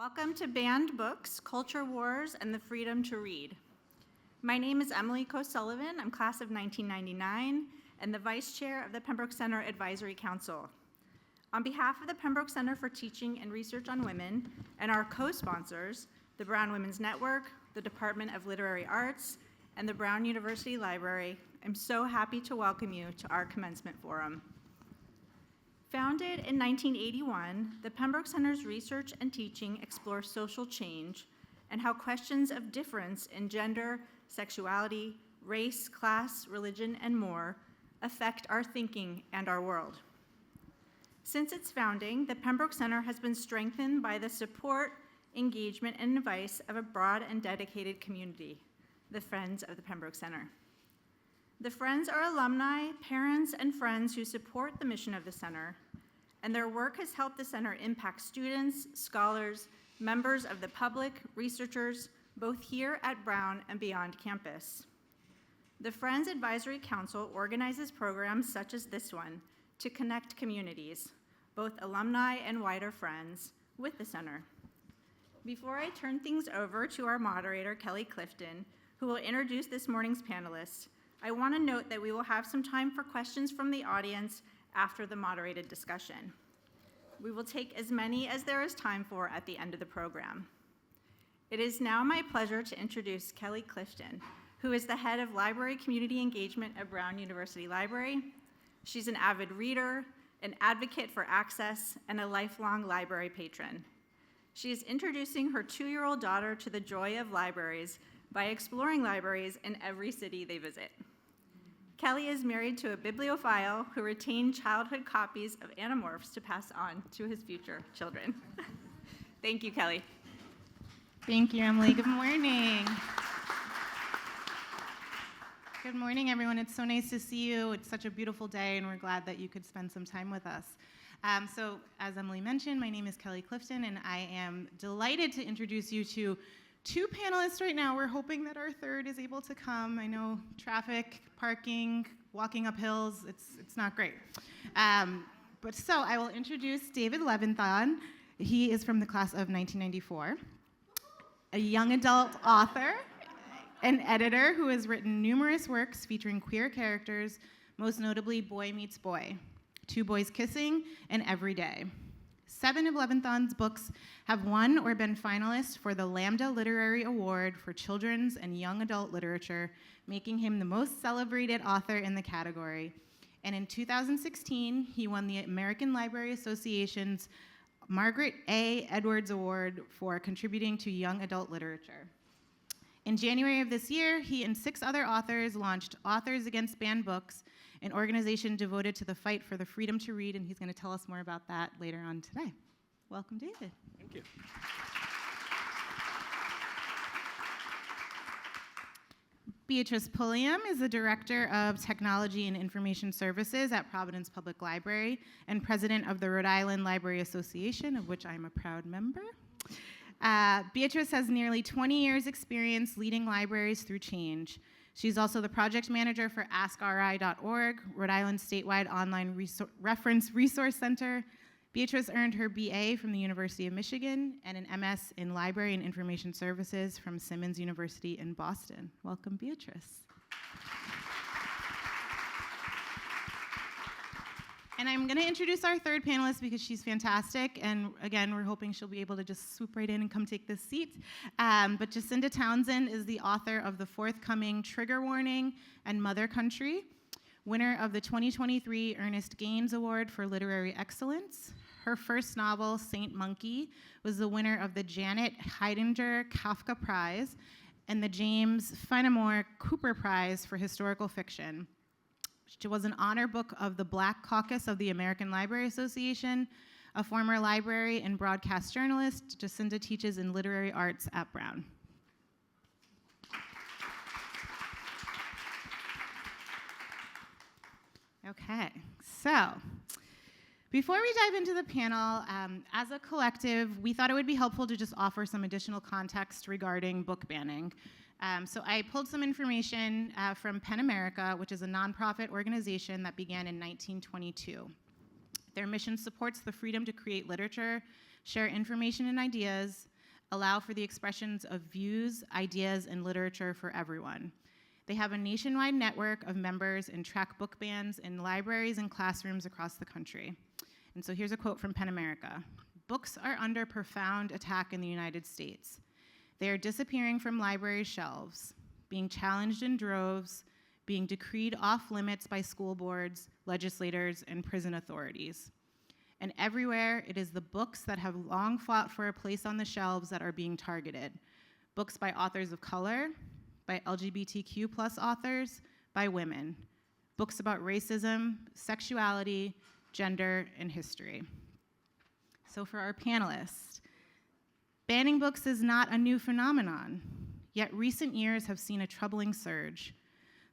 Welcome to Banned Books, Culture Wars, and the Freedom to Read. My name is Emily Coe-Sullivan. I'm class of 1999 and the Vice Chair of the Pembroke Center Advisory Council. On behalf of the Pembroke Center for Teaching and Research on Women and our co-sponsors, the Brown Women's Network, the Department of Literary Arts, and the Brown University Library, I'm so happy to welcome you to our Commencement Forum. Founded in 1981, the Pembroke Center's research and teaching explore social change and how questions of difference in gender, sexuality, race, class, religion, and more affect our thinking and our world. Since its founding, the Pembroke Center has been strengthened by the support, engagement, and advice of a broad and dedicated community, the Friends of the Pembroke Center. The Friends are alumni, parents, and friends who support the mission of the center, and their work has helped the center impact students, scholars, members of the public, researchers, both here at Brown and beyond campus. The Friends Advisory Council organizes programs such as this one to connect communities, both alumni and wider friends, with the center. Before I turn things over to our moderator, Kelly Clifton, who will introduce this morning's panelists, I want to note that we will have some time for questions from the audience after the moderated discussion. We will take as many as there is time for at the end of the program. It is now my pleasure to introduce Kelly Clifton, who is the head of Library Community Engagement at Brown University Library. She's an avid reader, an advocate for access, and a lifelong library patron. She is introducing her 2-year-old daughter to the joy of libraries by exploring libraries in every city they visit. Kelly is married to a bibliophile who retained childhood copies of Animorphs to pass on to his future children. Thank you, Kelly. Thank you, Emily. Good morning. Good morning, everyone. It's so nice to see you. It's such a beautiful day, and we're glad that you could spend some time with us. So, as Emily mentioned, my name is Kelly Clifton, and I am delighted to introduce you to 2 panelists right now. We're hoping that our third is able to come. I know traffic, parking, walking up hills, it's not great. But so I will introduce David Levithan. He is from the class of 1994, a young adult author and editor who has written numerous works featuring queer characters, most notably Boy Meets Boy, 2 Boys Kissing, and Every Day. 7 of Levithan's books have won or been finalists for the Lambda Literary Award for Children's and Young Adult Literature, making him the most celebrated author in the category. And in 2016, he won the American Library Association's Margaret A. Edwards Award for contributing to young adult literature. In January of this year, he and 6 other authors launched Authors Against Banned Books, an organization devoted to the fight for the freedom to read, and he's going to tell us more about that later on today. Welcome, David. Thank you. Beatrice Pulliam is the Director of Technology and Information Services at Providence Public Library and President of the Rhode Island Library Association, of which I'm a proud member. Beatrice has nearly 20 years' experience leading libraries through change. She's also the project manager for AskRI.org, Rhode Island's statewide online reference resource center. Beatrice earned her BA from the University of Michigan and an MS in Library and Information Services from Simmons University in Boston. Welcome, Beatrice. And I'm going to introduce our third panelist because she's fantastic, and again, we're hoping she'll be able to just swoop right in and come take this seat. But Jacinda Townsend is the author of the forthcoming Trigger Warning and Mother Country, winner of the 2023 Ernest Gaines Award for Literary Excellence. Her first novel, Saint Monkey, was the winner of the Janet Heidinger Kafka Prize and the James Fenimore Cooper Prize for Historical Fiction. She was an honor book of the Black Caucus of the American Library Association. A former library and broadcast journalist, Jacinda teaches in literary arts at Brown. Okay, so before we dive into the panel, as a collective, we thought it would be helpful to just offer some additional context regarding book banning. So I pulled some information from PEN America, which is a nonprofit organization that began in 1922. Their mission supports the freedom to create literature, share information and ideas, allow for the expressions of views, ideas, and literature for everyone. They have a nationwide network of members and track book bans in libraries and classrooms across the country. And so here's a quote from PEN America. "Books are under profound attack in the United States. They are disappearing from library shelves, being challenged in droves, being decreed off limits by school boards, legislators, and prison authorities. And everywhere, it is the books that have long fought for a place on the shelves that are being targeted. Books by authors of color, by LGBTQ plus authors, by women. Books about racism, sexuality, gender, and history." So for our panelists, banning books is not a new phenomenon, yet recent years have seen a troubling surge.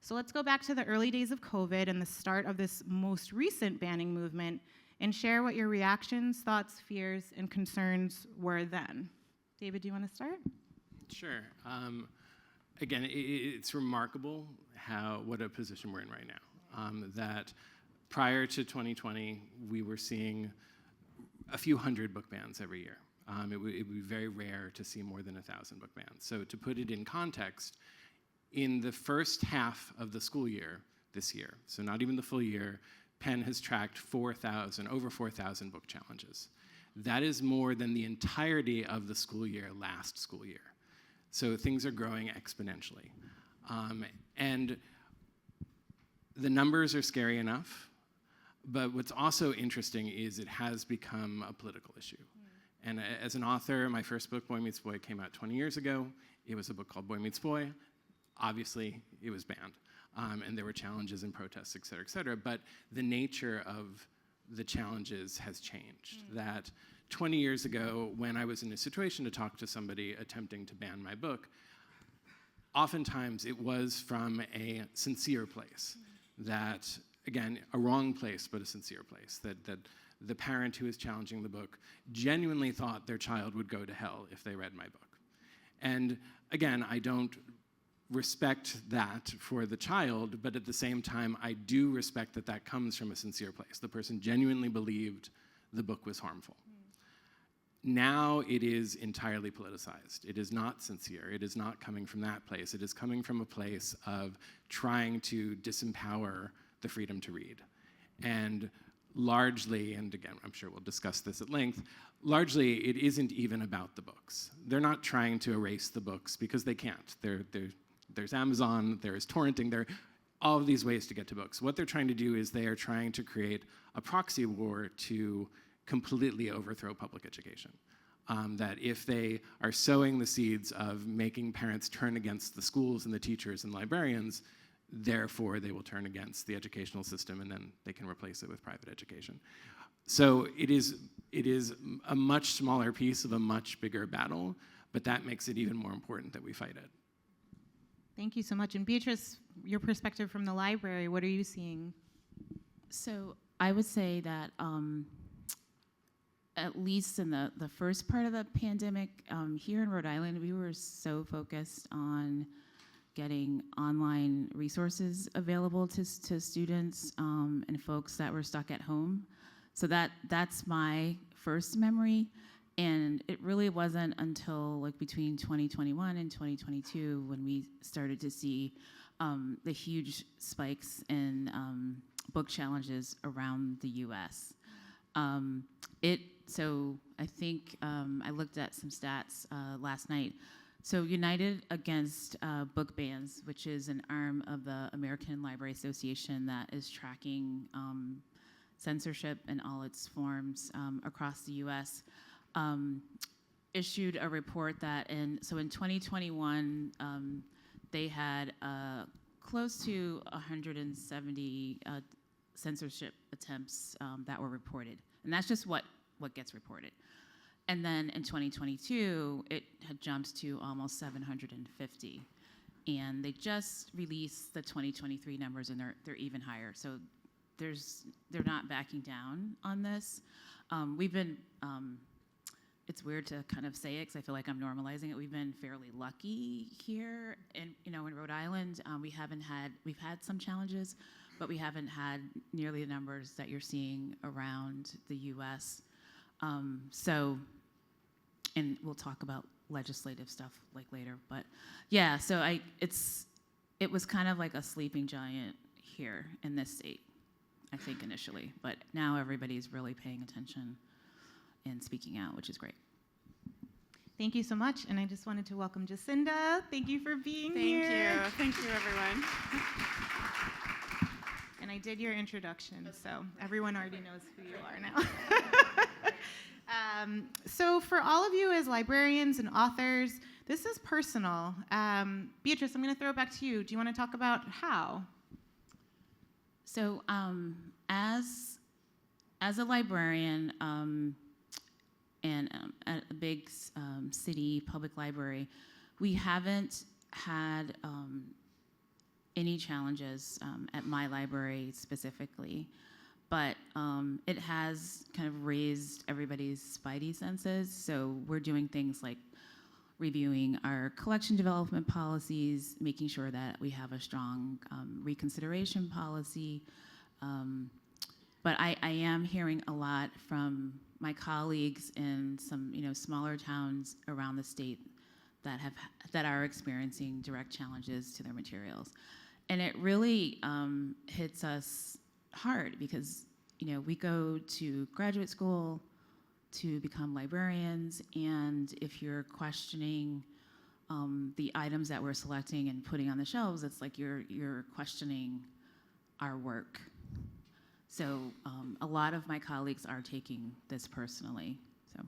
So let's go back to the early days of COVID and the start of this most recent banning movement and share what your reactions, thoughts, fears, and concerns were then. David, do you want to start? Sure. Again, it's remarkable what a position we're in right now. That prior to 2020, we were seeing a few hundred book bans every year. It would be very rare to see more than 1,000 book bans. So to put it in context, in the first half of the school year this year, so not even the full year, Penn has tracked over 4,000 book challenges. That is more than the entirety of the school year last school year. So things are growing exponentially. And the numbers are scary enough, but what's also interesting is it has become a political issue. And as an author, my first book, Boy Meets Boy, came out 20 years ago. It was a book called Boy Meets Boy. Obviously, it was banned. And there were challenges and protests, et cetera, but the nature of the challenges has changed. That 20 years ago, when I was in a situation to talk to somebody attempting to ban my book, oftentimes it was from a sincere place. That, again, a wrong place, but a sincere place. That the parent who is challenging the book genuinely thought their child would go to hell if they read my book. And again, I don't respect that for the child, but at the same time, I do respect that that comes from a sincere place. The person genuinely believed the book was harmful. Now it is entirely politicized. It is not sincere. It is not coming from that place. It is coming from a place of trying to disempower the freedom to read. And largely, and again, I'm sure we'll discuss this at length, largely it isn't even about the books. They're not trying to erase the books because they can't. There's Amazon, there's torrenting, there are all of these ways to get to books. What they're trying to do is they are trying to create a proxy war to completely overthrow public education. That if they are sowing the seeds of making parents turn against the schools and the teachers and librarians, therefore they will turn against the educational system and then they can replace it with private education. So it is a much smaller piece of a much bigger battle, but that makes it even more important that we fight it. Thank you so much. And Beatrice, your perspective from the library, what are you seeing? So I would say that at least in the first part of the pandemic, here in Rhode Island, we were so focused on getting online resources available to students and folks that were stuck at home. So that's my first memory. And it really wasn't until like between 2021 and 2022 when we started to see the huge spikes in book challenges around the US. So I think I looked at some stats last night. So United Against Book Bans, which is an arm of the American Library Association that is tracking censorship in all its forms across the US, issued a report that in 2021, they had close to 170 censorship attempts that were reported. And that's just what gets reported. And then in 2022, it had jumped to almost 750. And they just released the 2023 numbers, and they're even higher. So they're not backing down on this. We've been, it's weird to kind of say it because I feel like I'm normalizing it. We've been fairly lucky here, and in Rhode Island, we've had some challenges, but we haven't had nearly the numbers that you're seeing around the U.S. So and we'll talk about legislative stuff like later. But yeah, so it was kind of like a sleeping giant here in this state, I think initially, but now everybody's really paying attention and speaking out, which is great. Thank you so much, and I just wanted to welcome Jacinda. Thank you for being here. Thank you, everyone. And I did your introduction, so everyone already knows who you are now. So for all of you as librarians and authors, this is personal. Beatrice, I'm going to throw it back to you. Do you want to talk about how? So as a librarian and at a big city public library, we haven't had any challenges at my library specifically, but it has kind of raised everybody's spidey senses. So we're doing things like reviewing our collection development policies, making sure that we have a strong reconsideration policy. But I am hearing a lot from my colleagues in some smaller towns around the state that are experiencing direct challenges to their materials. And it really hits us hard because we go to graduate school to become librarians, and if you're questioning the items that we're selecting and putting on the shelves, it's like you're questioning our work. So a lot of my colleagues are taking this personally. So,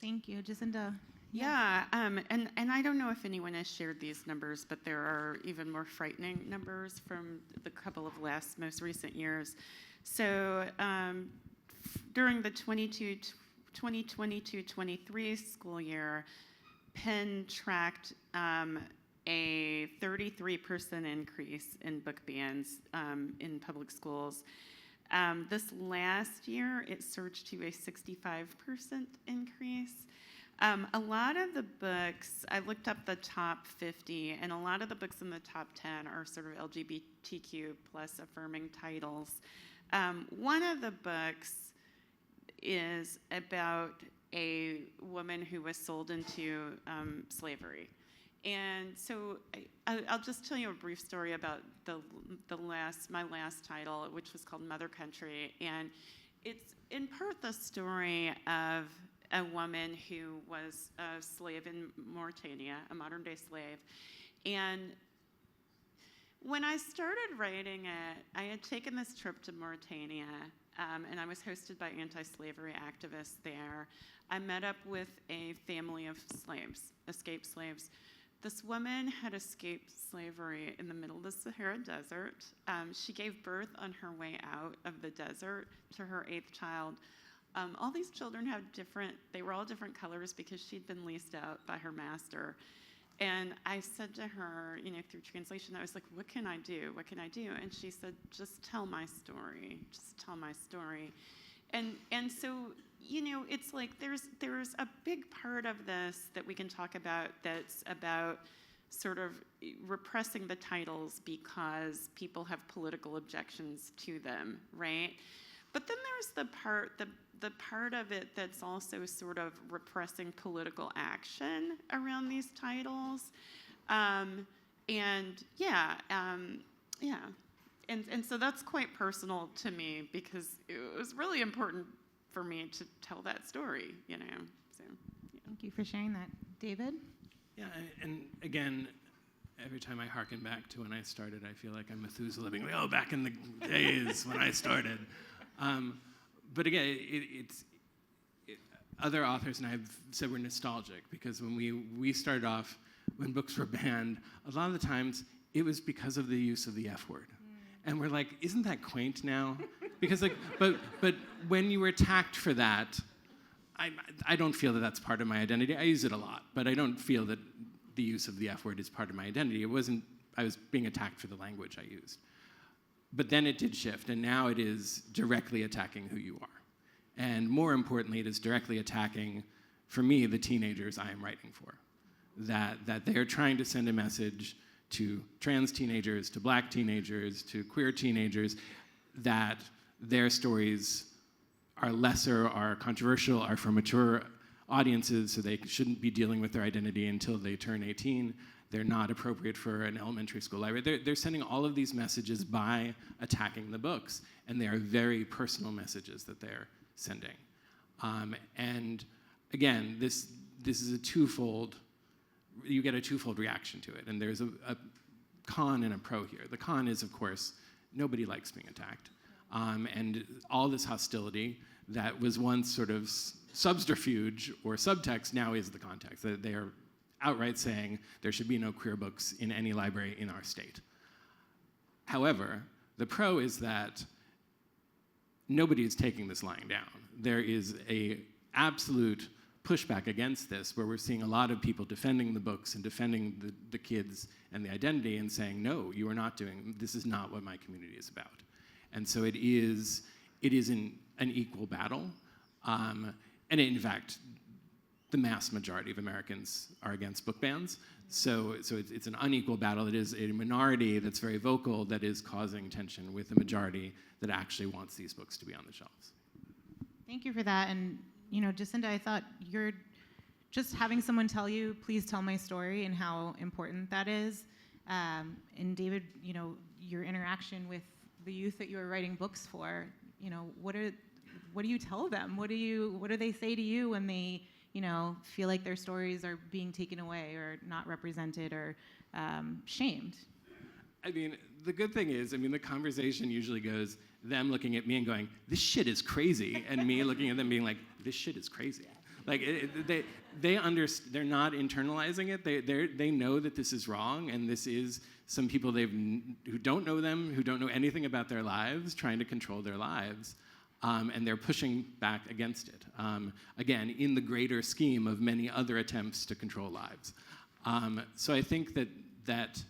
Thank you, Jacinda. Yeah, and I don't know if anyone has shared these numbers, but there are even more frightening numbers from the couple of most recent years. So during the 2022-23 school year, Penn tracked a 33% increase in book bans in public schools. This last year, it surged to a 65% increase. A lot of the books, I looked up the top 50, and a lot of the books in the top 10 are sort of LGBTQ plus affirming titles. One of the books is about a woman who was sold into slavery. And so I'll just tell you a brief story about my last title, which was called Mother Country. And it's in part the story of a woman who was a slave in Mauritania, a modern-day slave. And when I started writing it, I had taken this trip to Mauritania, and I was hosted by anti-slavery activists there. I met up with a family of slaves, escaped slaves. This woman had escaped slavery in the middle of the Sahara Desert. She gave birth on her way out of the desert to her 8th child. All these children they were all different colors because she'd been leased out by her master. And I said to her, through translation, I was like, what can I do? What can I do? And she said, just tell my story. Just tell my story. And so, it's like there's a big part of this that we can talk about that's about sort of repressing the titles because people have political objections to them, right? But then there's the part of it that's also sort of repressing political action around these titles. And so that's quite personal to me because it was really important for me to tell that story, So, yeah. Thank you for sharing that. David? Yeah, and again, every time I hearken back to when I started, I feel like I'm Methuselah being like, back in the days when I started. But again, other authors and I have said we're nostalgic because when we started off, when books were banned, a lot of the times it was because of the use of the F word. And we're like, isn't that quaint now? Because but when you were attacked for that, I don't feel that that's part of my identity. I use it a lot, but I don't feel that the use of the F word is part of my identity. I was being attacked for the language I used. But then it did shift, and now it is directly attacking who you are. And more importantly, it is directly attacking, for me, the teenagers I am writing for. That they're trying to send a message to trans teenagers, to black teenagers, to queer teenagers, that their stories are lesser, are controversial, are for mature audiences, so they shouldn't be dealing with their identity until they turn 18. They're not appropriate for an elementary school library. They're sending all of these messages by attacking the books, and they are very personal messages that they're sending. And again, this is a twofold, you get a twofold reaction to it, and there's a con and a pro here. The con is, of course, nobody likes being attacked. And all this hostility that was once sort of subterfuge or subtext now is the context. They are outright saying there should be no queer books in any library in our state. However, the pro is that nobody is taking this lying down. There is a absolute pushback against this, where we're seeing a lot of people defending the books and defending the kids and the identity and saying, no, you are not doing, this is not what my community is about. And so it is an equal battle. And in fact, the mass majority of Americans are against book bans. So it's an unequal battle. It is a minority that's very vocal that is causing tension with the majority that actually wants these books to be on the shelves. Thank you for that. And, Jacinda, I thought you're just having someone tell you, please tell my story, and how important that is. And David, your interaction with the youth that you are writing books for, what do you tell them? What do they say to you when they feel like their stories are being taken away or not represented or shamed? I mean, the good thing is, the conversation usually goes them looking at me and going, this shit is crazy, and me looking at them being like, this shit is crazy. Like, they're not internalizing it. They know that this is wrong, and this is some people who don't know them, who don't know anything about their lives, trying to control their lives. And they're pushing back against it. Again, in the greater scheme of many other attempts to control lives. So I think that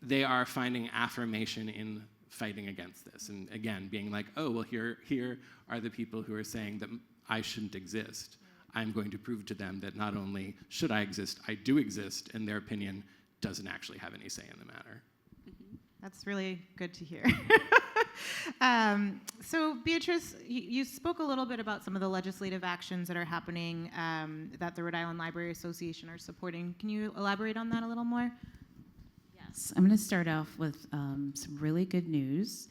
they are finding affirmation in fighting against this. And again, being like, oh, well, here are the people who are saying that I shouldn't exist. I'm going to prove to them that not only should I exist, I do exist, and their opinion doesn't actually have any say in the matter. That's really good to hear. So Beatrice, you spoke a little bit about some of the legislative actions that are happening that the Rhode Island Library Association are supporting. Can you elaborate on that a little more? Yes, I'm going to start off with some really good news.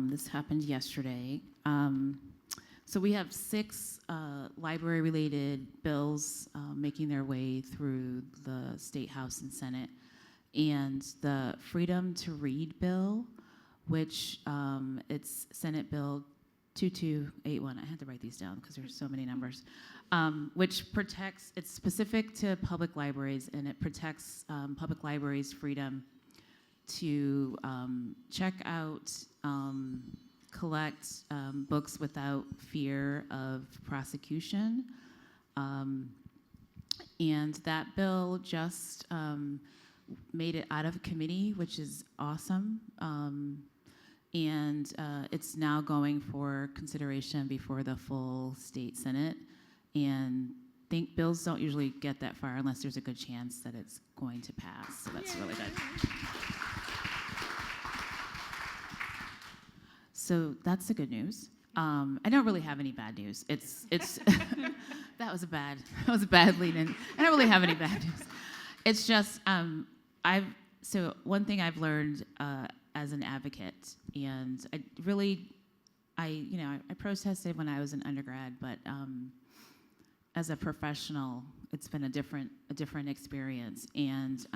This happened yesterday. So we have 6 library-related bills making their way through the State House and Senate. And the Freedom to Read bill, which it's Senate Bill 2281. I had to write these down because there's so many numbers. Which protects, it's specific to public libraries, and it protects public libraries' freedom to check out, collect books without fear of prosecution. And that bill just made it out of committee, which is awesome. And it's now going for consideration before the full state Senate. And I think bills don't usually get that far unless there's a good chance that it's going to pass. So that's really good. So that's the good news. I don't really have any bad news. It's that was a bad lead-in. I don't really have any bad news. It's just so one thing I've learned as an advocate, and I protested when I was an undergrad, but as a professional, it's been a different experience. And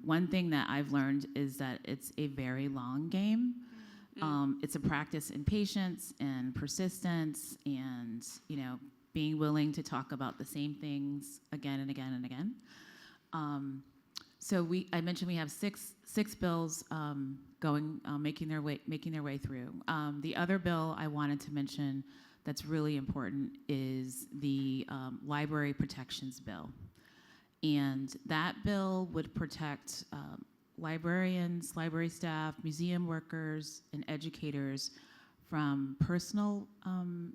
one thing that I've learned is that it's a very long game. It's a practice in patience and persistence, and being willing to talk about the same things again and again and again. So I mentioned we have six bills making their way through. The other bill I wanted to mention that's really important is the Library Protections Bill. And that bill would protect librarians, library staff, museum workers, and educators from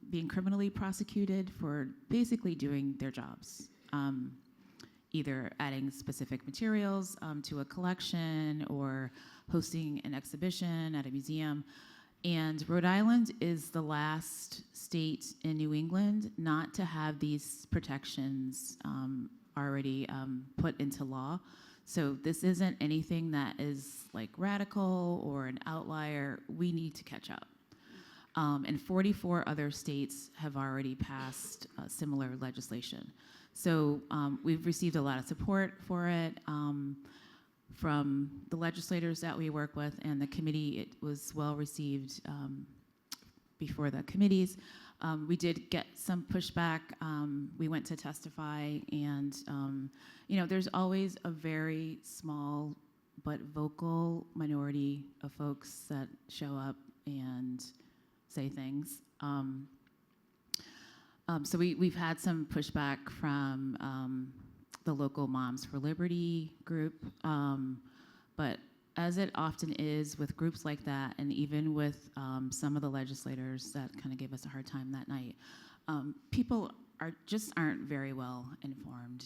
being criminally prosecuted for basically doing their jobs. Either adding specific materials to a collection or hosting an exhibition at a museum. And Rhode Island is the last state in New England not to have these protections already put into law. So this isn't anything that is like radical or an outlier. We need to catch up. And 44 other states have already passed similar legislation. So we've received a lot of support for it from the legislators that we work with and the committee. It was well received before the committees. We did get some pushback. We went to testify, and there's always a very small but vocal minority of folks that show up and say things. So we've had some pushback from the local Moms for Liberty group, but as it often is with groups like that, and even with some of the legislators that kind of gave us a hard time that night, people aren't very well informed.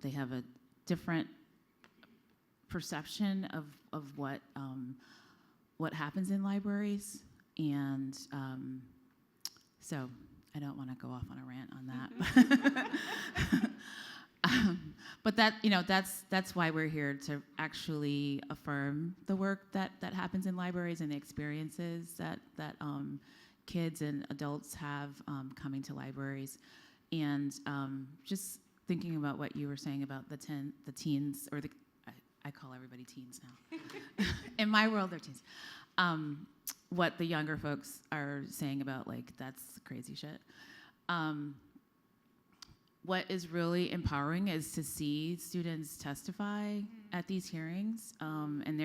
They have a different perception of what happens in libraries, and so I don't want to go off on a rant on that. But that's why we're here, to actually affirm the work that happens in libraries and the experiences that kids and adults have coming to libraries. And just thinking about what you were saying about the teens, or I call everybody teens now. In my world, they're teens. What the younger folks are saying about, like, that's crazy shit. What is really empowering is to see students testify at these hearings, and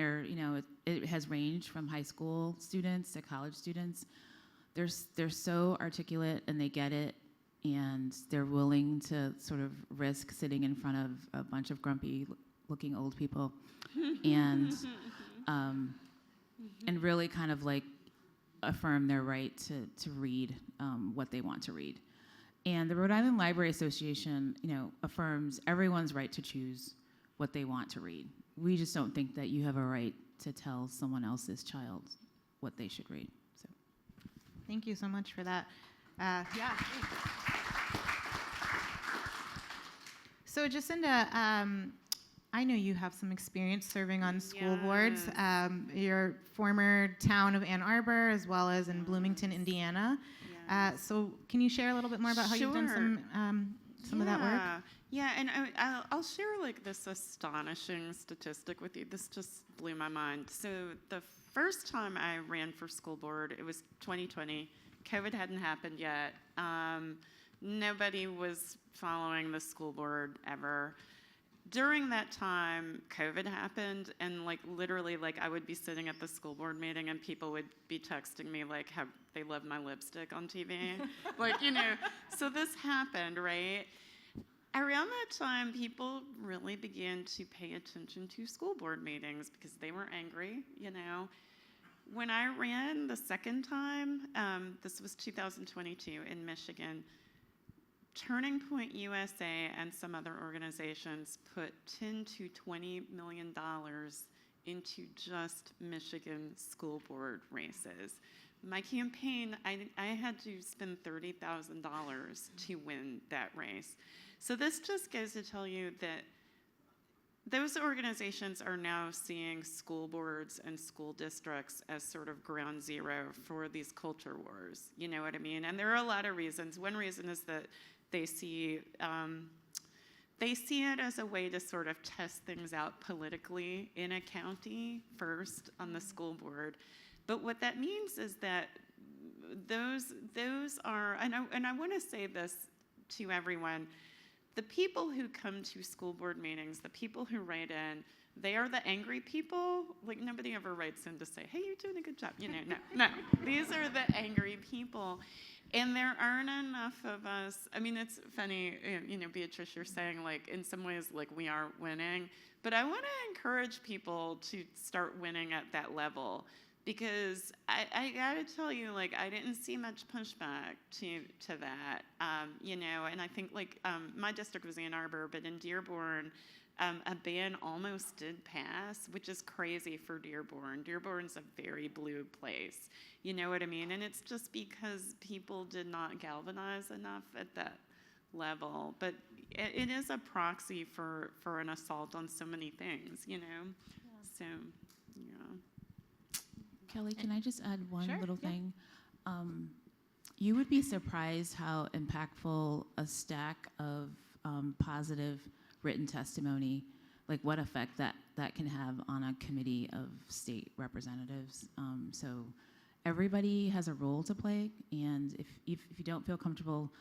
it has ranged from high school students to college students. They're so articulate, and they get it, and they're willing to sort of risk sitting in front of a bunch of grumpy-looking old people, and really kind of like affirm their right to read what they want to read. And the Rhode Island Library Association, affirms everyone's right to choose what they want to read. We just don't think that you have a right to tell someone else's child what they should read. So, thank you so much for that. So Jacinda, I know you have some experience serving on school boards. You're former town of Ann Arbor, as well as in Bloomington, Indiana. So can you share a little bit more about how you've done some of that work? Yeah, and I'll share like this astonishing statistic with you. This just blew my mind. So the first time I ran for school board, it was 2020. COVID hadn't happened yet. Nobody was following the school board ever. During that time, COVID happened, and literally I would be sitting at the school board meeting and people would be texting me how they love my lipstick on TV. So this happened, right? Around that time, people really began to pay attention to school board meetings because they were angry, When I ran the second time, this was 2022 in Michigan, Turning Point USA and some other organizations put $10 to $20 million into just Michigan school board races. My campaign, I had to spend $30,000 to win that race. So this just goes to tell you that those organizations are now seeing school boards and school districts as sort of ground zero for these culture wars. You know what I mean? And there are a lot of reasons. One reason is that they see it as a way to sort of test things out politically in a county first on the school board. But what that means is that those are, and I want to say this to everyone, the people who come to school board meetings, the people who write in, they are the angry people. Nobody ever writes in to say, hey, you're doing a good job. No. These are the angry people. And there aren't enough of us. I mean, it's funny, Beatrice, you're saying, in some ways, we are winning. But I want to encourage people to start winning at that level. because I gotta tell you, like, I didn't see much pushback to that, you know, and I think, like, my district was Ann Arbor, but in Dearborn, a ban almost did pass, which is crazy for Dearborn. Dearborn's a very blue place, you know what I mean? And it's just because people did not galvanize enough at that level. But it is a proxy for an assault on so many things, you know? Yeah. So, yeah. Kelly, can I just add one Sure, little yeah. thing? You would be surprised how impactful a stack of positive written testimony, like what effect that can have on a committee of state representatives. So everybody has a role to play, and if you don't feel comfortable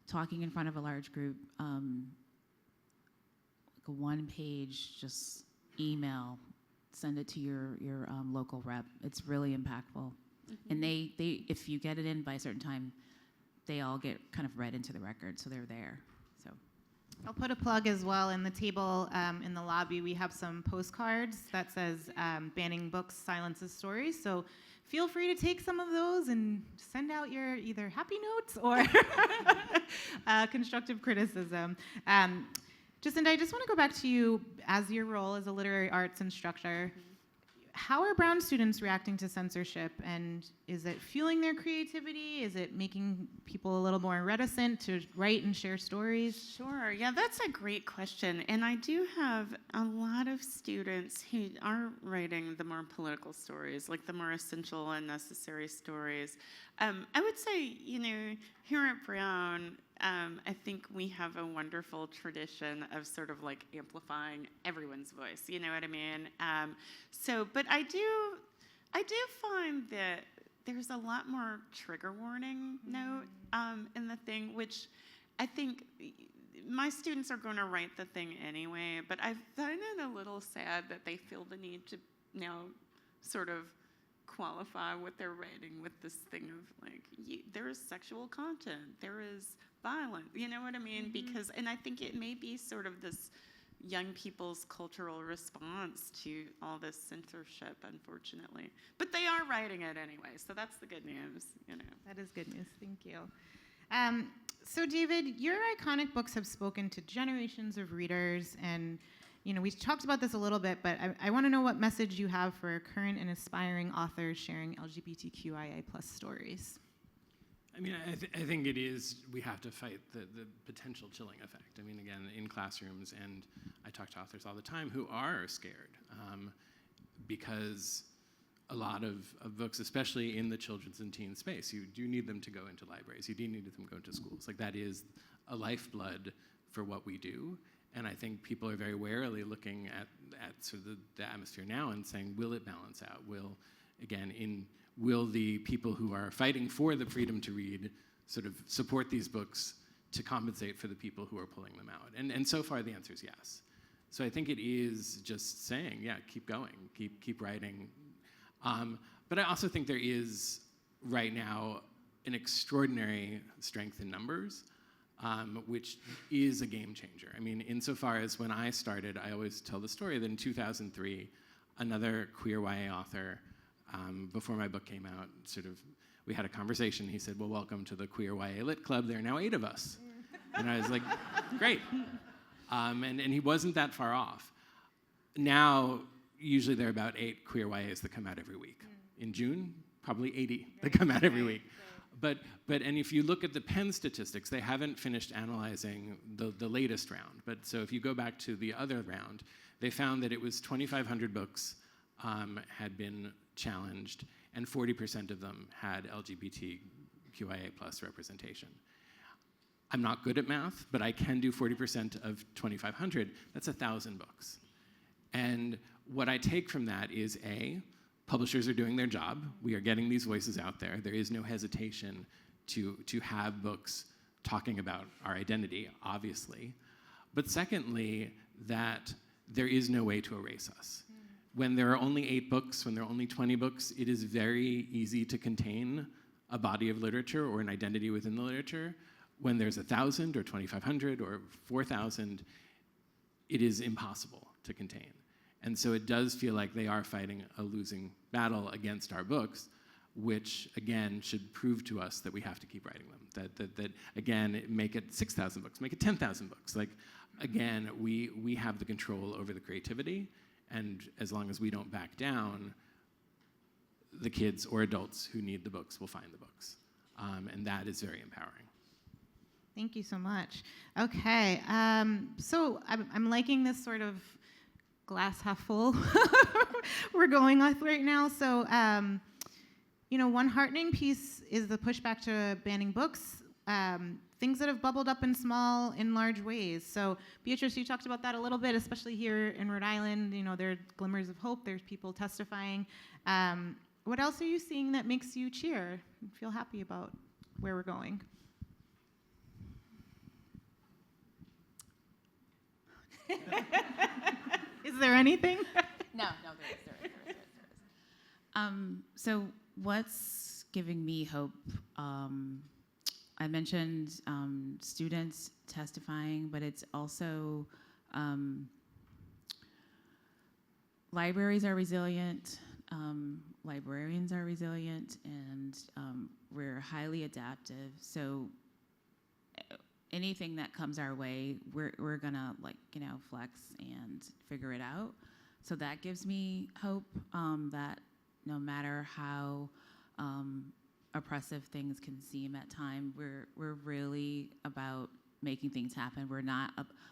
talking in front of a large group, like a one-page just email, send it to your local rep. It's really impactful. And they if you get it in by a certain time, they all get kind of read into the record, so they're there. So I'll put a plug as well. In the table in the lobby, we have some postcards that says banning books silences stories. So feel free to take some of those and send out your either happy notes or constructive criticism. Jacinda, I just want to go back to you as your role as a literary arts instructor. How are Brown students reacting to censorship, and is it fueling their creativity? Is it making people a little more reticent to write and share stories? Sure, yeah, that's a great question. And I do have a lot of students who are writing the more political stories, like the more essential and necessary stories. I would say, you know, here at Brown, I think we have a wonderful tradition of sort of like amplifying everyone's voice, you know what I mean? But I do find that there's a lot more trigger warning note in the thing, which I think my students are going to write the thing anyway, but I find it a little sad that they feel the need to now sort of qualify what they're writing with this thing of like, there is sexual content, there is violence, you know what I mean? Because, and I think it may be sort of this young people's cultural response to all this censorship, unfortunately. But they are writing it anyway, so that's the good news, you know. That is good news. Thank you. So, David, your iconic books have spoken to generations of readers, and you know, we talked about this a little bit, but I want to know what message you have for current and aspiring authors sharing LGBTQIA+ stories. I mean, I think it is, we have to fight the potential chilling effect. I mean, again, in classrooms, and I talk to authors all the time who are scared because a lot of books, especially in the children's and teen space, you do need them to go into libraries, you do need them to go into schools. Like, that is a lifeblood for what we do. And I think people are very warily looking at sort of the atmosphere now and saying, will it balance out? Will the people who are fighting for the freedom to read sort of support these books to compensate for the people who are pulling them out? And so far, the answer is yes. So I think it is just saying, yeah, keep going, keep writing. But I also think there is, right now, an extraordinary strength in numbers, which is a game changer. I mean, insofar as when I started, I always tell the story that in 2003, another queer YA author, before my book came out, we had a conversation. He said, well, welcome to the Queer YA Lit Club. There are now 8 of us. And I was like, great. And he wasn't that far off. Now, usually there are about 8 queer YAs that come out every week. In June, probably 80 that come out every week. But if you look at the Penn statistics, they haven't finished analyzing the latest round. But so if you go back to the other round, they found that it was 2,500 books had been challenged, and 40% of them had LGBTQIA+ representation. I'm not good at math, but I can do 40% of 2,500. That's 1,000 books. And what I take from that is, A, publishers are doing their job. We are getting these voices out there. There is no hesitation to have books talking about our identity, obviously. But secondly, that there is no way to erase us. When there are only 8 books, when there are only 20 books, it is very easy to contain a body of literature or an identity within the literature. When there's 1,000 or 2,500 or 4,000, it is impossible to contain. And so it does feel like they are fighting a losing battle against our books, which, again, should prove to us that we have to keep writing them. That again, make it 6,000 books, make it 10,000 books. Like, again, we have the control over the creativity, and as long as we don't back down, the kids or adults who need the books will find the books. And that is very empowering. Thank you so much. Okay, so I'm liking this sort of glass half full we're going with right now. So, one heartening piece is the pushback to banning books, things that have bubbled up in small and large ways. So, Beatrice, you talked about that a little bit, especially here in Rhode Island. There are glimmers of hope. There's people testifying. What else are you seeing that makes you cheer and feel happy about where we're going? Is there anything? No, there is. So what's giving me hope? I mentioned students testifying, but it's also libraries are resilient, librarians are resilient, and we're highly adaptive. So anything that comes our way, we're gonna flex and figure it out. So that gives me hope that no matter how oppressive things can seem at time, we're really about making things happen.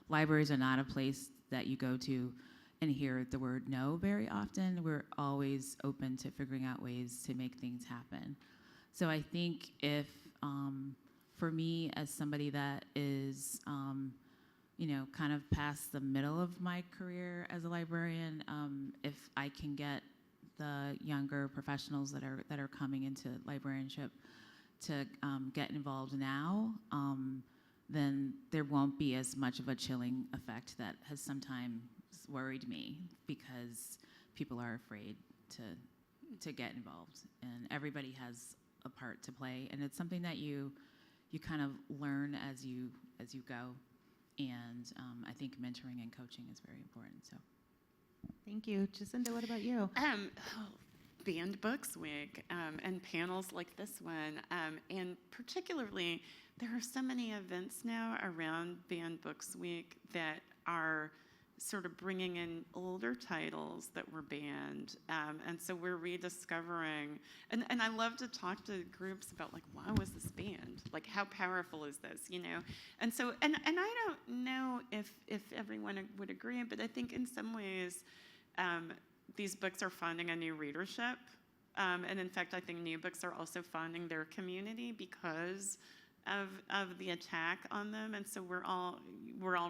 Libraries are not a place that you go to and hear the word no very often. We're always open to figuring out ways to make things happen. So I think if for me, as somebody that is, kind of past the middle of my career as a librarian, if I can get the younger professionals that are coming into librarianship to get involved now, then there won't be as much of a chilling effect that has sometimes worried me, because people are afraid to get involved, and everybody has a part to play, and it's something that you kind of learn as you go, and I think mentoring and coaching is very important. So, thank you, Jacinda. What about you? Banned Books Week and panels like this one, and particularly there are so many events now around Banned Books Week that are sort of bringing in older titles that were banned, and so we're rediscovering, and I love to talk to groups about, like, why was this banned? Like, how powerful is this, And so, and I don't know if everyone would agree, but I think in some ways these books are finding a new readership, and in fact I think new books are also finding their community because of the attack on them, and so we're all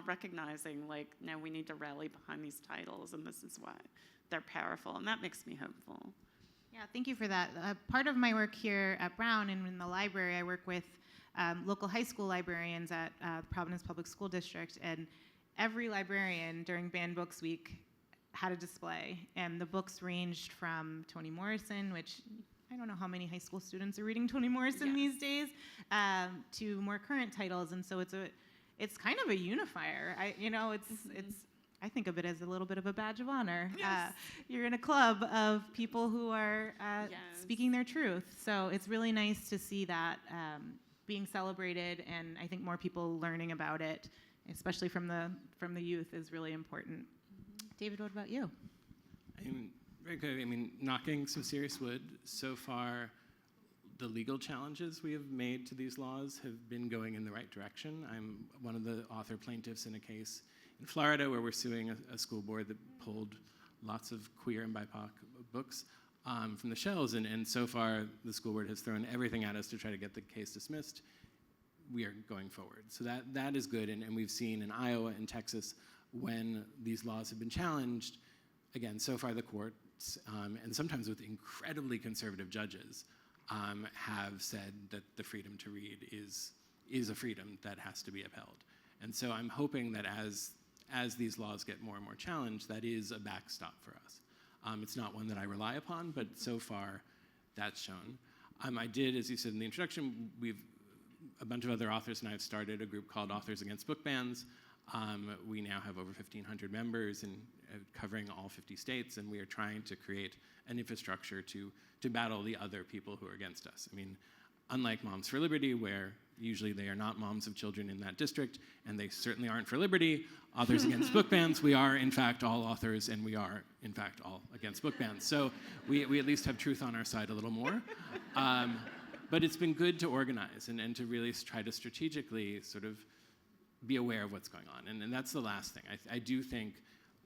recognizing, like, no, we need to rally behind these titles, and this is why they're powerful, and that makes me hopeful. Yeah, thank you for that. Part of my work here at Brown and in the library, I work with local high school librarians at Providence Public School District, and every librarian during Banned Books Week had a display, and the books ranged from Toni Morrison, which I don't know how many high school students are reading Toni Morrison these days, to more current titles, and so it's kind of a unifier. I think of it as a little bit of a badge of honor. Yes. You're in a club of people who are speaking their truth, so it's really nice to see that being celebrated, and I think more people learning about it, especially from the youth, is really important. Mm-hmm. David, what about you? Very good. Knocking some serious wood. So far, the legal challenges we have made to these laws have been going in the right direction. I'm one of the author plaintiffs in a case in Florida where we're suing a school board that pulled lots of queer and BIPOC books from the shelves, and so far the school board has thrown everything at us to try to get the case dismissed. We are going forward. So that is good, and we've seen in Iowa and Texas when these laws have been challenged, again, so far the courts, and sometimes with incredibly conservative judges, have said that the freedom to read is a freedom that has to be upheld. And so I'm hoping that as these laws get more and more challenged, that is a backstop for us. It's not one that I rely upon, but so far that's shown. I did, as you said in the introduction, a bunch of other authors and I have started a group called Authors Against Book Bans. We now have over 1,500 members and covering all 50 states, and we are trying to create an infrastructure to battle the other people who are against us. I mean, unlike Moms for Liberty, where usually they are not moms of children in that district, and they certainly aren't for liberty, Authors Against Book Bans, we are in fact all authors, and we are in fact all against book bans. So we at least have truth on our side a little more. But it's been good to organize and to really try to strategically sort of be aware of what's going on. And that's the last thing. I do think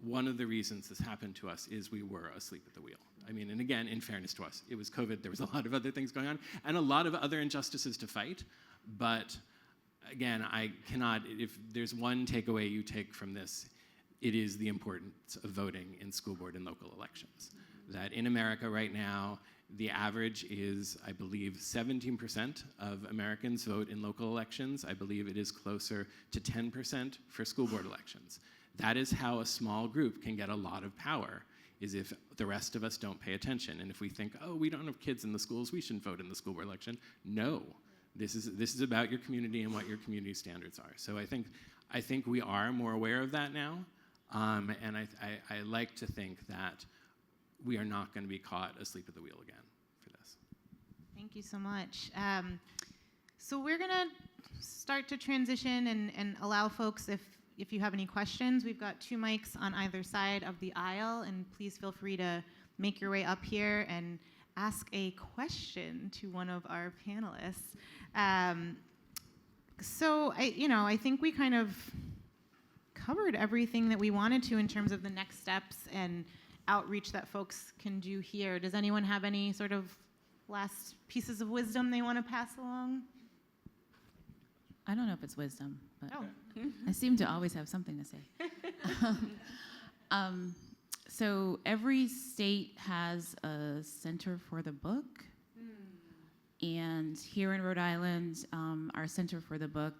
one of the reasons this happened to us is we were asleep at the wheel. I mean, and again, in fairness to us, it was COVID, there was a lot of other things going on, and a lot of other injustices to fight. But again, I cannot, if there's one takeaway you take from this, it is the importance of voting in school board and local elections. That in America right now, the average is, I believe, 17% of Americans vote in local elections. I believe it is closer to 10% for school board elections. That is how a small group can get a lot of power, is if the rest of us don't pay attention. And if we think, oh, we don't have kids in the schools, we shouldn't vote in the school board election. No, this is about your community and what your community standards are. So I think we are more aware of that now. And I like to think that we are not going to be caught asleep at the wheel again for this. Thank you so much. So we're going to start to transition and allow folks, if you have any questions, we've got 2 mics on either side of the aisle, and please feel free to make your way up here and ask a question to one of our panelists. So I think we kind of covered everything that we wanted to in terms of the next steps and outreach that folks can do here. Does anyone have any sort of last pieces of wisdom they want to pass along? I don't know if it's wisdom, but Oh. I seem to always have something to say. So every state has a Center for the Book. And here in Rhode Island, our Center for the Book,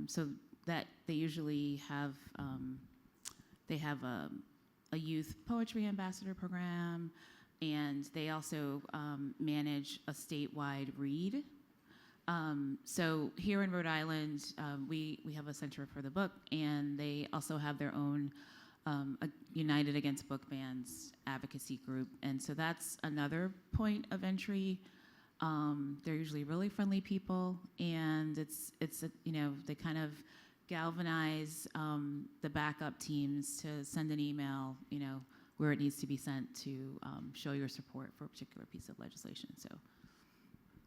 so that they usually have, they have a youth poetry ambassador program, and they also manage a statewide read. So here in Rhode Island, we have a Center for the Book, and they also have their own United Against Book Bans advocacy group, and so that's another point of entry. They're usually really friendly people, and it's they kind of galvanize the backup teams to send an email, where it needs to be sent to show your support for a particular piece of legislation. So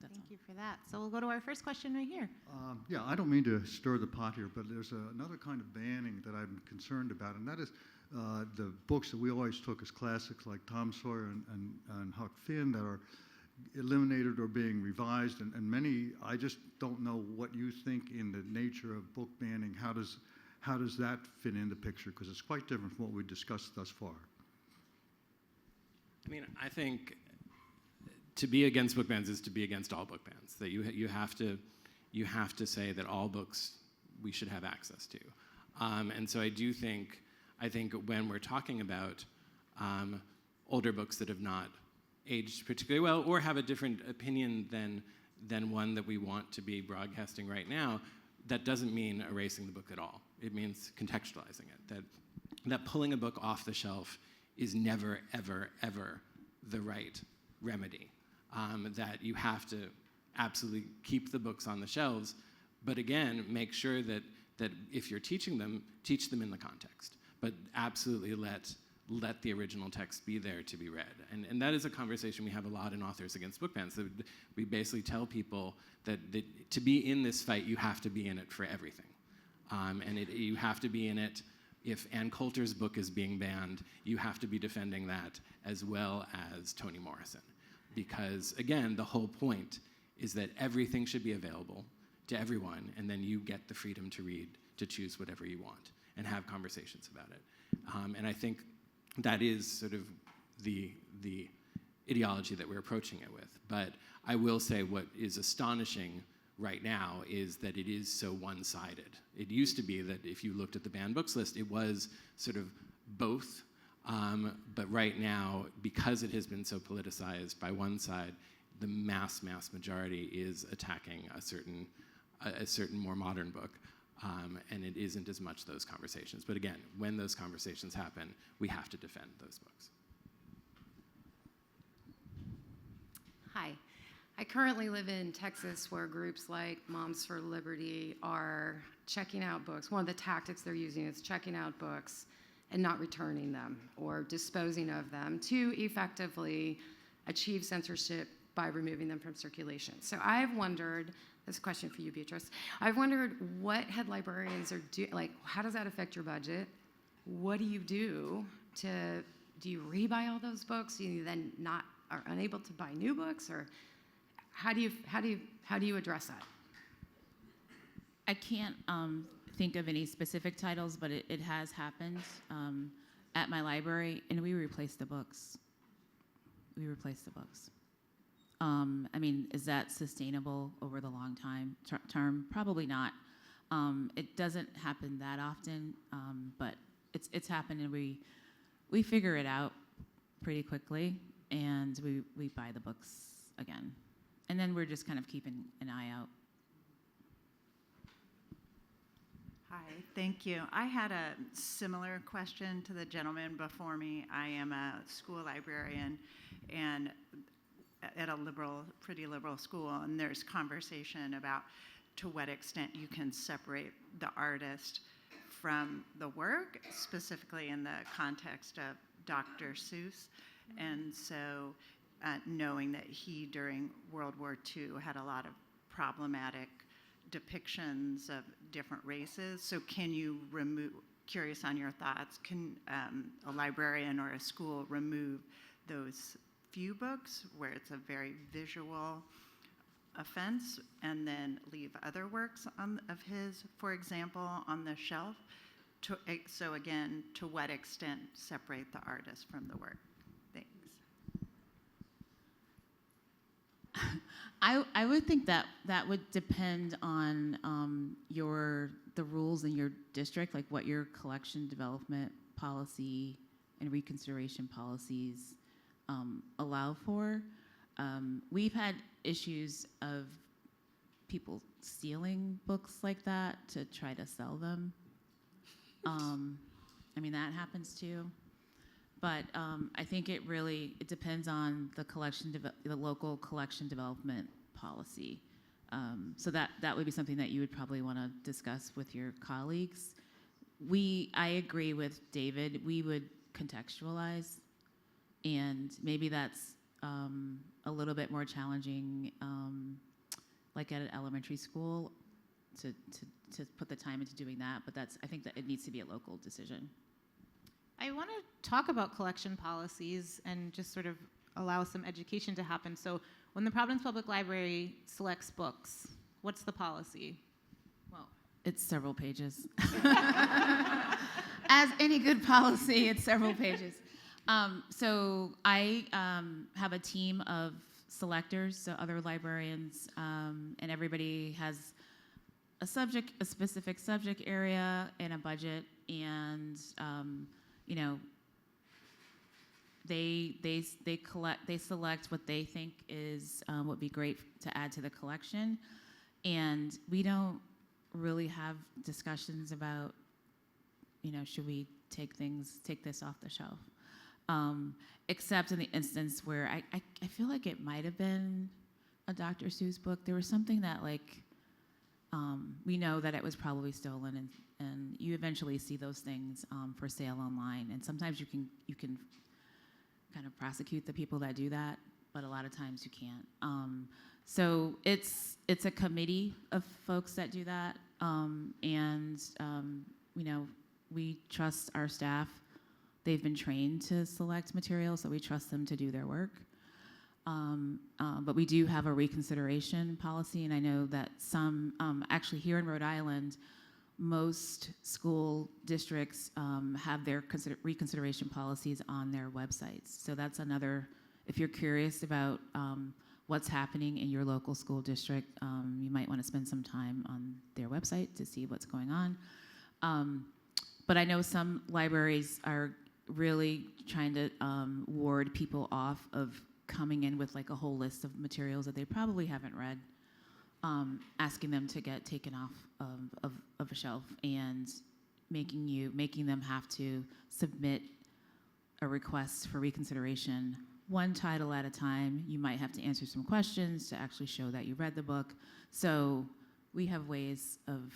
that's Thank you for that. So we'll go to our first question right here. Yeah, I don't mean to stir the pot here, but there's another kind of banning that I'm concerned about, and that is the books that we always took as classics, like Tom Sawyer and Huck Finn, that are eliminated or being revised, and many, I just don't know what you think in the nature of book banning. How does that fit in the picture? Because it's quite different from what we discussed thus far. I mean, I think to be against book bans is to be against all book bans. That you have to say that all books we should have access to. And so I think when we're talking about older books that have not aged particularly well or have a different opinion than one that we want to be broadcasting right now, that doesn't mean erasing the book at all. It means contextualizing it. That pulling a book off the shelf is never, ever, ever the right remedy. That you have to absolutely keep the books on the shelves, but again, make sure that if you're teaching them, teach them in the context. But absolutely let the original text be there to be read. And that is a conversation we have a lot in Authors Against Book Bans. So we basically tell people that to be in this fight, you have to be in it for everything. You have to be in it. If Ann Coulter's book is being banned, you have to be defending that as well as Toni Morrison. Because, again, the whole point is that everything should be available to everyone, and then you get the freedom to read, to choose whatever you want, and have conversations about it. And I think that is sort of the ideology that we're approaching it with. But I will say what is astonishing right now is that it is so one-sided. It used to be that if you looked at the banned books list, it was sort of both. But right now, because it has been so politicized by one side, the mass majority is attacking a certain more modern book. and it isn't as much those conversations. But again, when those conversations happen, we have to defend those books. Hi. I currently live in Texas, where groups like Moms for Liberty are checking out books. One of the tactics they're using is checking out books and not returning them or disposing of them to effectively achieve censorship by removing them from circulation. So I've wondered, this is a question for you, Beatrice, I've wondered what head librarians are doing, like how does that affect your budget? What do you do you rebuy all those books? Do you then are unable to buy new books, or how do you address that? I can't think of any specific titles, but it has happened at my library, and we replace the books. I mean, is that sustainable over the long term? Probably not. It doesn't happen that often, but it's happened, and we figure it out pretty quickly, and we buy the books again. And then we're just kind of keeping an eye out. Hi, thank you. I had a similar question to the gentleman before me. I am a school librarian and at a pretty liberal school, and there's conversation about to what extent you can separate the artist from the work, specifically in the context of Dr. Seuss. And so knowing that he, during World War II, had a lot of problematic depictions of different races. So can you curious on your thoughts, can a librarian or a school remove those few books where it's a very visual offense and then leave other works of his, for example, on the shelf? So again, to what extent separate the artist from the work? Thanks. I would think that would depend on the rules in your district, like what your collection development policy and reconsideration policies allow for. We've had issues of people stealing books like that to try to sell them. I mean, that happens too. But I think it depends on the local collection development policy. So that would be something that you would probably want to discuss with your colleagues. I agree with David. We would contextualize, and maybe that's a little bit more challenging, like at an elementary school, to put the time into doing that. But I think that it needs to be a local decision. I want to talk about collection policies and just sort of allow some education to happen. So when the Providence Public Library selects books, what's the policy? Well, it's several pages. As any good policy, it's several pages. So I have a team of selectors, so other librarians, and everybody has a specific subject area and a budget, and they select what they think would be great to add to the collection, and we don't really have discussions about, should we take this off the shelf, except in the instance where I feel like it might have been a Dr. Seuss book. There was something that we know that it was probably stolen, and you eventually see those things for sale online, and sometimes you can kind of prosecute the people that do that, but a lot of times you can't. So it's a committee of folks that do that, and we trust our staff. They've been trained to select materials, so we trust them to do their work. But we do have a reconsideration policy, and I know that some, actually here in Rhode Island, most school districts have their reconsideration policies on their websites. So that's another, if you're curious about what's happening in your local school district, you might want to spend some time on their website to see what's going on. But I know some libraries are really trying to ward people off of coming in with a whole list of materials that they probably haven't read. asking them to get taken off of a shelf and making them have to submit a request for reconsideration one title at a time. You might have to answer some questions to actually show that you read the book. So we have ways of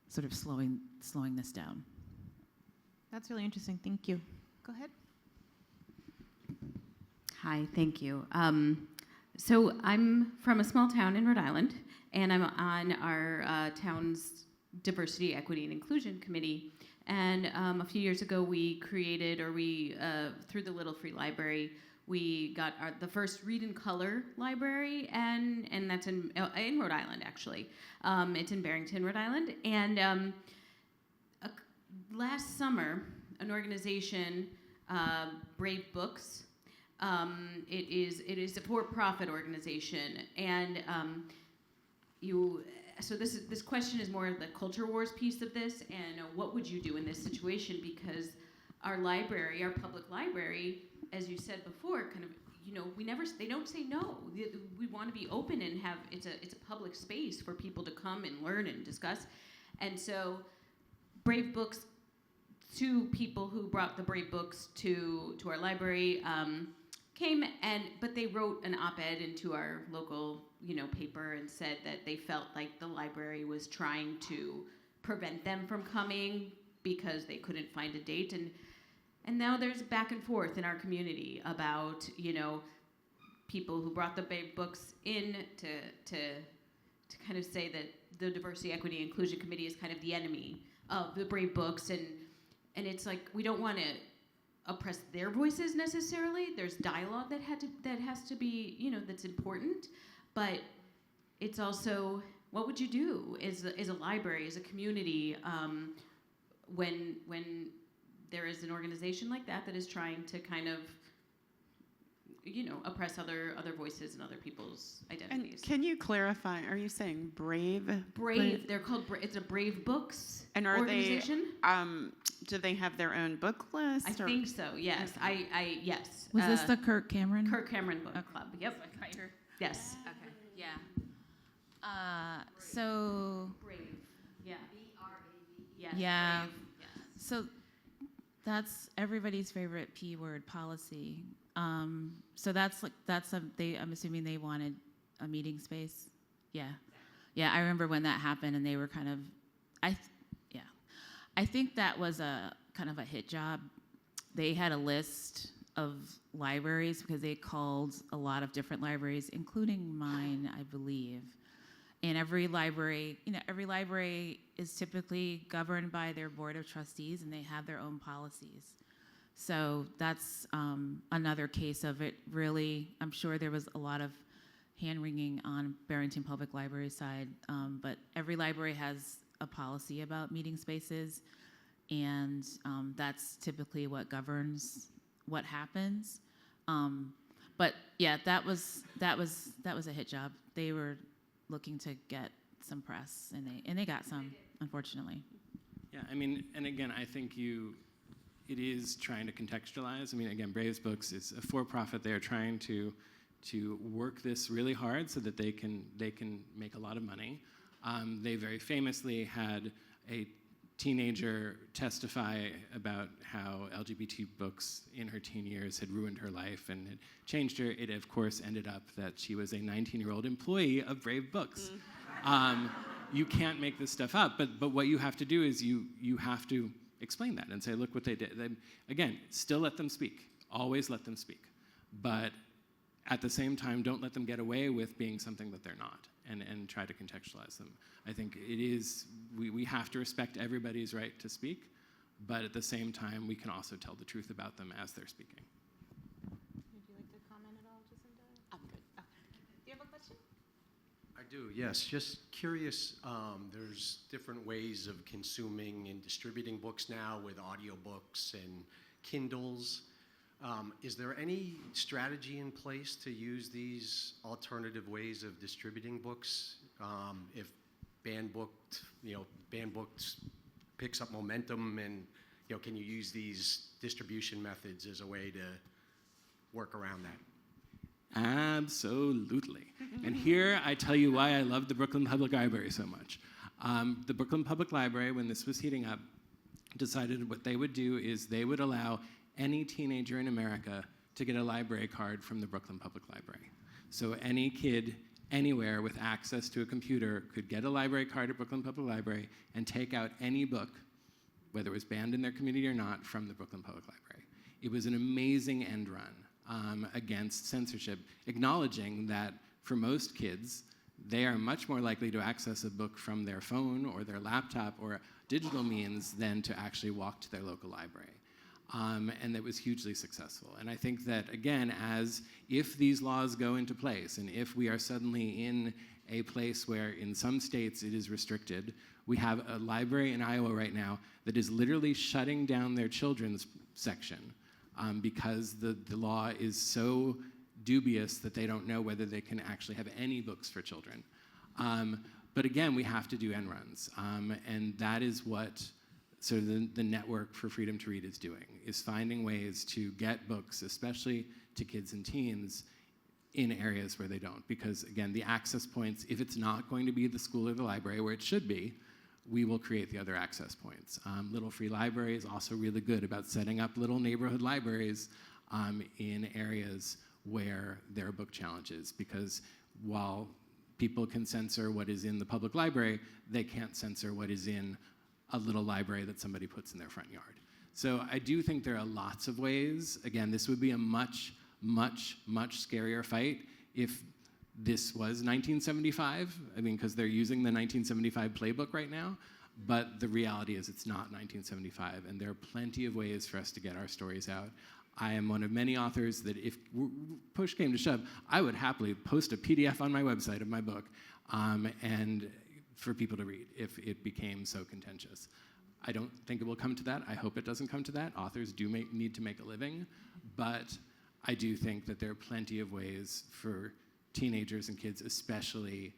sort of slowing this down. That's really interesting. Thank you. Go ahead. Hi, thank you. So I'm from a small town in Rhode Island, and I'm on our town's Diversity, Equity, and Inclusion Committee. And a few years ago, we created, through the Little Free Library, we got the first Read in Color library, and that's in Rhode Island, actually. It's in Barrington, Rhode Island. And last summer, an organization, Brave Books, it is a for-profit organization, and so this question is more of the culture wars piece of this, and what would you do in this situation? Because our library, our public library, as you said before, kind of, they don't say no. We want to be open and it's a public space for people to come and learn and discuss. And so Brave Books, two people who brought the Brave Books to our library came, but they wrote an op-ed into our local paper and said that they felt like the library was trying to prevent them from coming because they couldn't find a date. And now there's back and forth in our community about, people who brought the Brave Books in to kind of say that the Diversity, Equity, and Inclusion Committee is kind of the enemy of the Brave Books. And it's like, we don't want to oppress their voices necessarily. There's dialogue that has to be, that's important. But it's also, what would you do as a library, as a community, when there is an organization like that is trying to kind of, oppress other voices and other people's identities. And can you clarify? Are you saying Brave? Brave. They're called. It's a Brave Books and are organization. Do they have their own book list? I think so. Yes. Okay. Yes. Was this the Kirk Cameron? Kirk Cameron Book Club. Yep. Yes. Okay. Yeah. So. Brave. Yeah. B-R-A-V. Yes. Yeah. Brave. Yes. So that's everybody's favorite P word, policy. So I'm assuming they wanted a meeting space. Yeah. I remember when that happened, and they were kind of, I think that was a kind of a hit job. They had a list of libraries because they called a lot of different libraries, including mine, I believe. And every library is typically governed by their board of trustees, and they have their own policies. So that's another case of it. Really, I'm sure there was a lot of hand-wringing on Barrington Public Library's side, but every library has a policy about meeting spaces, and that's typically what governs what happens. But yeah, that was a hit job. They were looking to get some press, and they got some, unfortunately. Yeah, I mean, and again, I think it is trying to contextualize. I mean, again, Braves Books is a for-profit. They are trying to work this really hard so that they can make a lot of money. They very famously had a teenager testify about how LGBT books in her teen years had ruined her life and had changed her. It, of course, ended up that she was a 19-year-old employee of Brave Books. You can't make this stuff up, but what you have to do is you have to explain that and say, look what they did. Again, still let them speak. Always let them speak. But at the same time, don't let them get away with being something that they're not, and try to contextualize them. I think it is, we have to respect everybody's right to speak, but at the same time, we can also tell the truth about them as they're speaking. Would you like to comment at all, Jacinda? I'm good. Okay. Do you have a question? I do, yes. Just curious, there's different ways of consuming and distributing books now with audiobooks and Kindles. Is there any strategy in place to use these alternative ways of distributing books? If Banned Books picks up momentum, and can you use these distribution methods as a way to work around that? Absolutely. And here I tell you why I love the Brooklyn Public Library so much. The Brooklyn Public Library, when this was heating up, decided what they would do is they would allow any teenager in America to get a library card from the Brooklyn Public Library. So any kid anywhere with access to a computer could get a library card at Brooklyn Public Library and take out any book, whether it was banned in their community or not, from the Brooklyn Public Library. It was an amazing end run against censorship, acknowledging that for most kids, they are much more likely to access a book from their phone or their laptop or digital means than to actually walk to their local library. And that was hugely successful. And I think that, again, if these laws go into place, and if we are suddenly in a place where in some states it is restricted, we have a library in Iowa right now that is literally shutting down their children's section because the law is so dubious that they don't know whether they can actually have any books for children. But again, we have to do end runs. And that is what sort of the Network for Freedom to Read is doing, is finding ways to get books, especially to kids and teens, in areas where they don't. Because again, the access points, if it's not going to be the school or the library where it should be, we will create the other access points. Little Free Library is also really good about setting up little neighborhood libraries in areas where there are book challenges, because while people can censor what is in the public library, they can't censor what is in a little library that somebody puts in their front yard. So I do think there are lots of ways. Again, this would be a much, much, much scarier fight if this was 1975. I mean, because they're using the 1975 playbook right now, but the reality is it's not 1975, and there are plenty of ways for us to get our stories out. I am one of many authors that if push came to shove, I would happily post a PDF on my website of my book and for people to read if it became so contentious. I don't think it will come to that. I hope it doesn't come to that. Authors do need to make a living, but I do think that there are plenty of ways for teenagers and kids, especially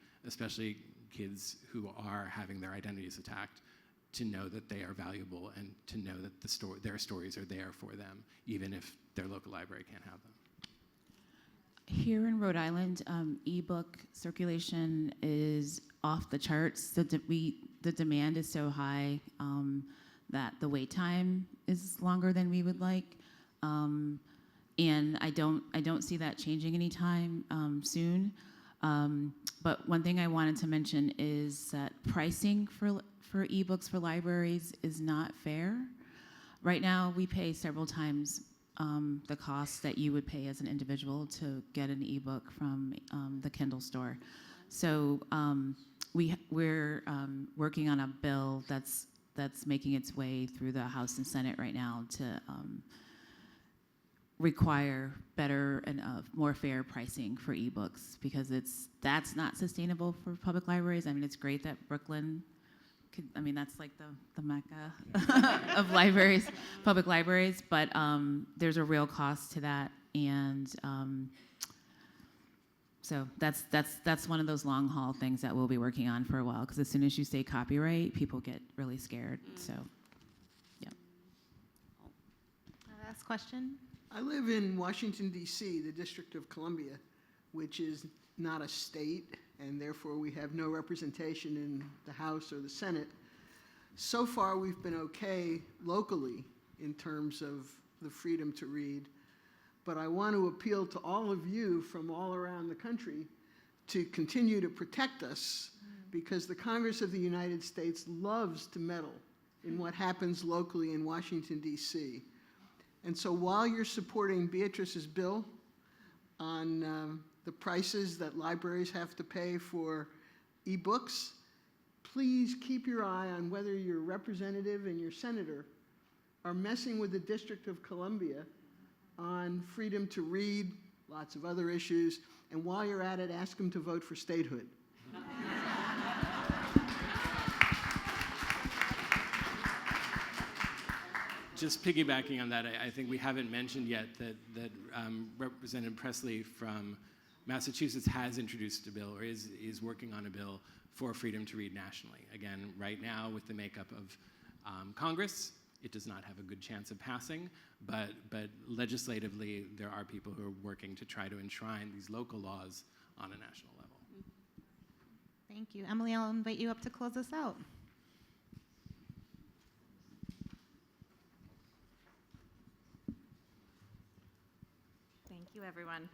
kids who are having their identities attacked, to know that they are valuable and to know that their stories are there for them, even if their local library can't have them. Here in Rhode Island, ebook circulation is off the charts. The demand is so high that the wait time is longer than we would like, and I don't see that changing anytime soon. But one thing I wanted to mention is that pricing for ebooks for libraries is not fair. Right now, we pay several times the cost that you would pay as an individual to get an ebook from the Kindle store. So we're working on a bill that's making its way through the House and Senate right now to require better and more fair pricing for ebooks, because that's not sustainable for public libraries. I mean, it's great that Brooklyn that's like the mecca of libraries, public libraries, but there's a real cost to that, and so that's one of those long haul things that we'll be working on for a while, because as soon as you say copyright, people get really scared. So, yeah. Last question. I live in Washington, D.C., the District of Columbia, which is not a state, and therefore we have no representation in the House or the Senate. So far, we've been okay locally in terms of the freedom to read, but I want to appeal to all of you from all around the country to continue to protect us, because the Congress of the United States loves to meddle in what happens locally in Washington, D.C. And so while you're supporting Beatrice's bill on the prices that libraries have to pay for ebooks, please keep your eye on whether your representative and your senator are messing with the District of Columbia on freedom to read, lots of other issues, and while you're at it, ask them to vote for statehood. Just piggybacking on that, I think we haven't mentioned yet that Representative Presley from Massachusetts has introduced a bill, or is working on a bill for freedom to read nationally. Again, right now with the makeup of Congress, it does not have a good chance of passing, but legislatively, there are people who are working to try to enshrine these local laws on a national level. Thank you. Emily, I'll invite you up to close us out. Thank you, everyone.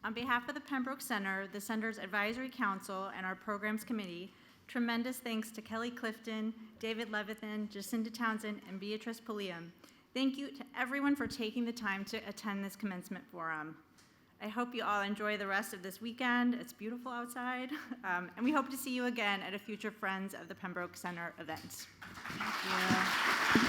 On behalf of the Pembroke Center, the Center's Advisory Council, and our Programs Committee, tremendous thanks to Kelly Clifton, David Levithan, Jacinda Townsend, and Beatrice Pulliam. Thank you to everyone for taking the time to attend this commencement forum. I hope you all enjoy the rest of this weekend. It's beautiful outside, and we hope to see you again at a future Friends of the Pembroke Center event. Thank you.